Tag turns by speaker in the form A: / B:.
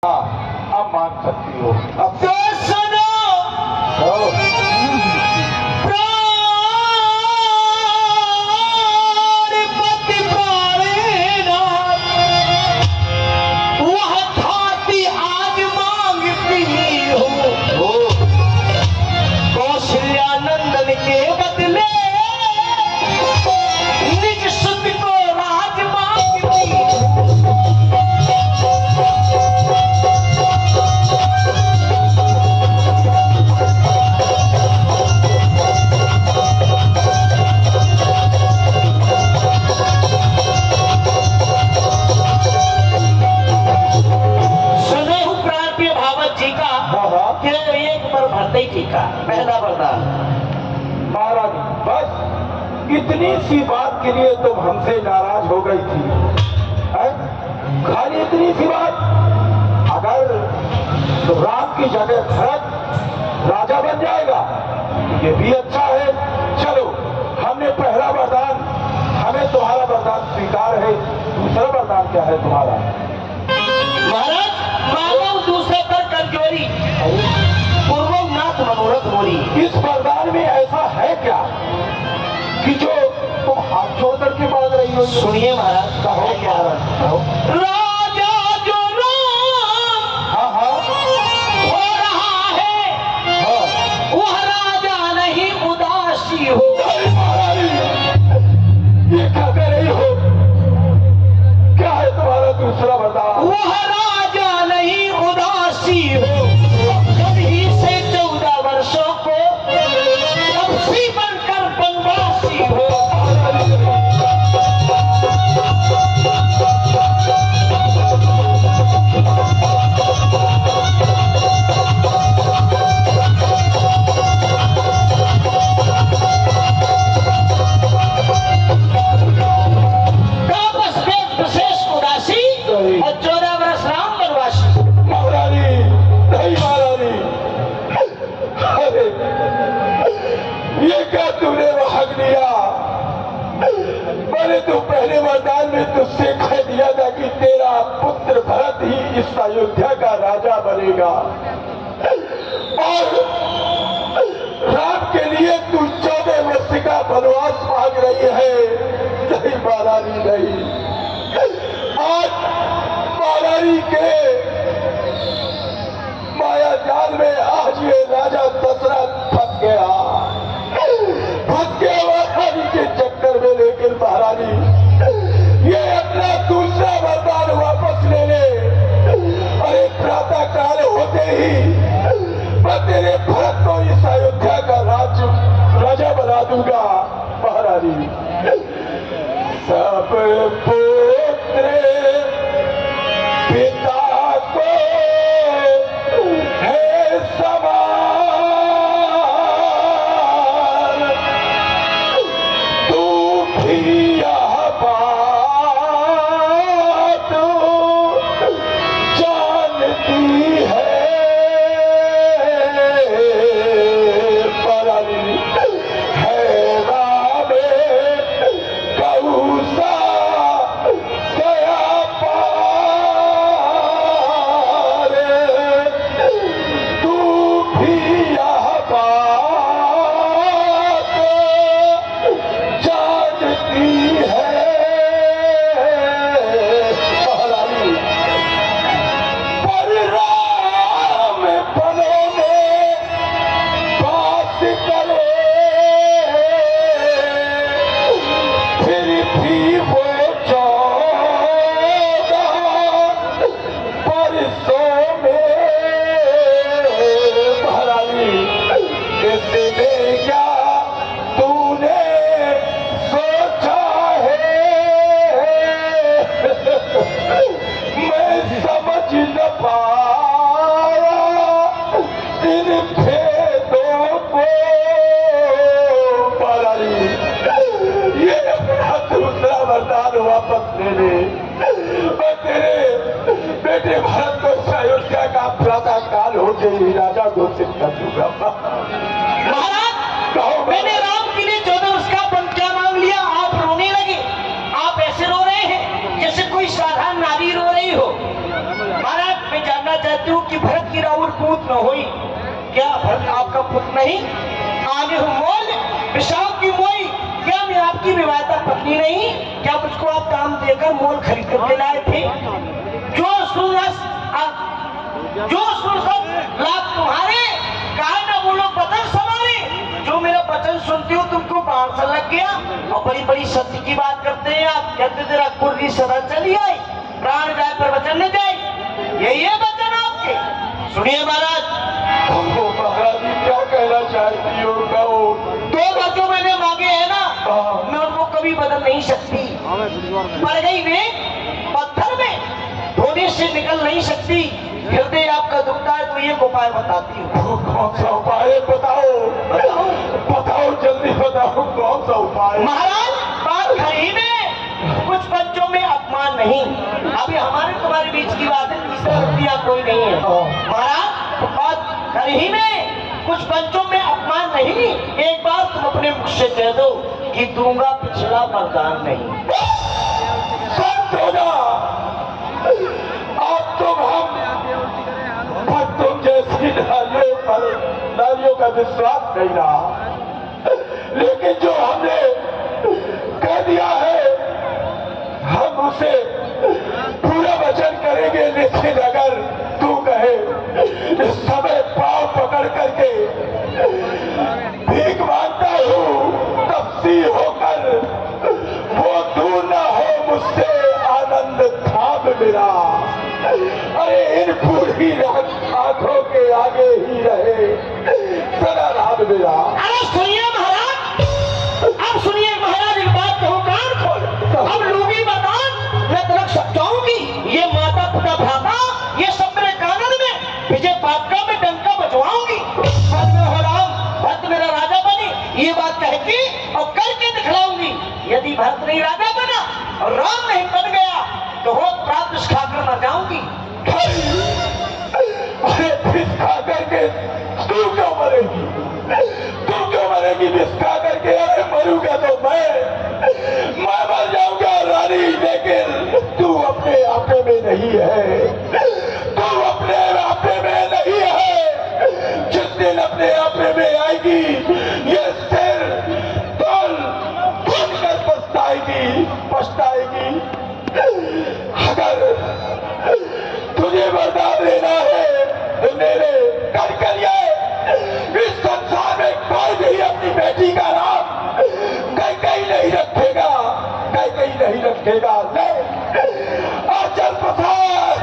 A: अब मान सकती हो। अब
B: तो सुनो प्राणपति प्राणनाथ, वह खाती आज मांगती हो कौशल्यानंदन के बदले निज सुत को राज मांगती हो। का पहला वरदान।
A: महाराज बस इतनी सी बात के लिए तुम हमसे नाराज हो गई थी, खाली इतनी सी बात। अगर तो राम की जगह भरत राजा बन जाएगा ये भी अच्छा है। चलो हमने पहला वरदान, हमें तुम्हारा वरदान स्वीकार है। दूसरा वरदान क्या है तुम्हारा?
B: महाराज मानव दूसरे पर कमजोरी, पूर्वनाथ मनोरथ मोरी।
A: इस वरदान में ऐसा है क्या कि जो तुम हाथ जोड़ करके मांग रही हो?
B: सुनिए महाराज।
A: कहो महाराज कहो।
B: राजा जो राम
A: हाँ
B: हो रहा है,
A: हाँ
B: वह राजा नहीं उदासी हो।
A: महाराज ये क्या कर रही हो? क्या है तुम्हारा दूसरा वरदान?
B: वह राजा नहीं उदासी हो, कभी से 14 वर्षों को तपसी बनकर बनवासी हो। तापस विशेष उदासी और 14 वर्ष राम बनवासी।
A: महारानी नहीं महारानी, अरे ये क्या तुमने भाग लिया? मैंने तो पहले वरदान में तुझसे कह दिया था कि तेरा पुत्र भरत ही इस अयोध्या का राजा बनेगा, और राम के लिए तू 14 वर्ष का वनवास मांग रही है। नहीं महारानी नहीं, आज महारानी के माया जाल में आज ये राजा दशरथ फंस गया महारानी के चक्कर में। लेकिन महारानी ये अपना दूसरा वरदान वापस ले ले। अरे प्रातः काल होते ही मैं तेरे भरत को इस अयोध्या का राजा बना दूंगा। महारानी सब पुत्र पिता को है समान, तू भी यह बात जानती है। महारानी है राम कौसा गया पार, तू भी यह बात जानती है। महारानी पर राम बनो में बात करे, फिर भी वो 14 वर्षों में। महारानी इसमें क्या तूने सोचा है? मैं समझ न पाया इन भेदों को। महारानी ये अपना दूसरा वरदान वापस ले ले। मैं तेरे बेटे भरत को अयोध्या का प्रातः काल होते ही राजा घोषित कर दूंगा।
B: महाराज
A: कहो
B: मैंने राम के लिए 14 वर्ष का वन क्या मांग लिया, आप रोने लगे। आप ऐसे रो रहे हैं जैसे कोई साधारण नारी रो रही हो। महाराज मैं मैं जानना चाहती हूँ कि भरत की राउर पूत न हुई, क्या भरत आपका पुत्र नहीं? आगे हूँ मोल विशाल की मोई, क्या मैं आपकी विवाहिता पत्नी नहीं? क्या मुझको आप दाम देकर मोल खरीद करके लाए थे? जो सुरस लाभ तुम्हारे, कहा ना वो लोग वचन संभाले। जो मेरा वचन सुनती हो तुमको बाढ़ सा लग गया और बड़ी बड़ी सत्य की बात करते हैं आप। कहते तेरा कुर्री सदा चली आई, प्राण जाए पर वचन न जाए, यही है वचन आपके। सुनिए महाराज।
A: हमको महाराज जी क्या कहना चाहती हो कहो।
B: दो बच्चों मैंने मांगे है ना, मैं उनको कभी बदल नहीं सकती। पड़ गई वे पत्थर में, धोने से निकल नहीं सकती। हृदय आपका दुखता है तो ये उपाय बताती हूँ।
A: कौन सा उपाय बताओ? बताओ जल्दी बताओ कौन सा उपाय।
B: महाराज बात घर ही में, कुछ बच्चों में अपमान नहीं। अभी हमारे तुम्हारे बीच की बात है, तीसरा व्यक्ति कोई नहीं है। महाराज बात घर ही में, कुछ बच्चों में अपमान नहीं। एक बार तुम अपने मुख से कह दो कि दूंगा पिछला वरदान नहीं।
A: संत हो जा, आप तुम हम पर तुम जैसी नारियों का विश्वास नहीं रहा, लेकिन जो हमने कह दिया है हम उसे पूरा वचन करेंगे। लेकिन अगर तू कहे इस समय पांव पकड़ करके भीख मांगता हूँ, तपसी होकर वो दूर ना हो मुझसे आनंद थाम मेरा। अरे इन बूढ़ी आंखों के आगे ही रहे सदा राम मेरा।
B: अरे सुनिए महाराज, अब सुनिए महाराज, एक बात कहूँ कान खोल। अब लूंगी बतान, मैं तरफ समझाऊंगी। ये माता पिता भ्राता ये सब मेरे कानन में, विजय पाटका में डंका बजवाऊंगी। बाद में हो राम भरत मेरा राजा बने, ये बात कह के और करके दिखलाऊंगी। यदि भरत नहीं राजा बना और राम नहीं बन गया तो वो प्राप्त खाकर मर जाऊंगी।
A: अरे फिर खा करके तू क्यों मरेगी? तू क्यों मरेगी विष खा करके? अरे मरूंगा तो मैं मर जाऊंगा रानी, लेकिन तू अपने आपे में नहीं है। तू अपने आपे में नहीं है। जिस दिन अपने आपे में आएगी ये सिर तोल कर पछताएगी। अगर तुझे वरदान लेना है तो मेरे कर ये इस संसार में कोई भी अपनी बेटी का नाम कहीं नहीं रखेगा, कहीं नहीं रखेगा। नहीं, आचल प्रसाद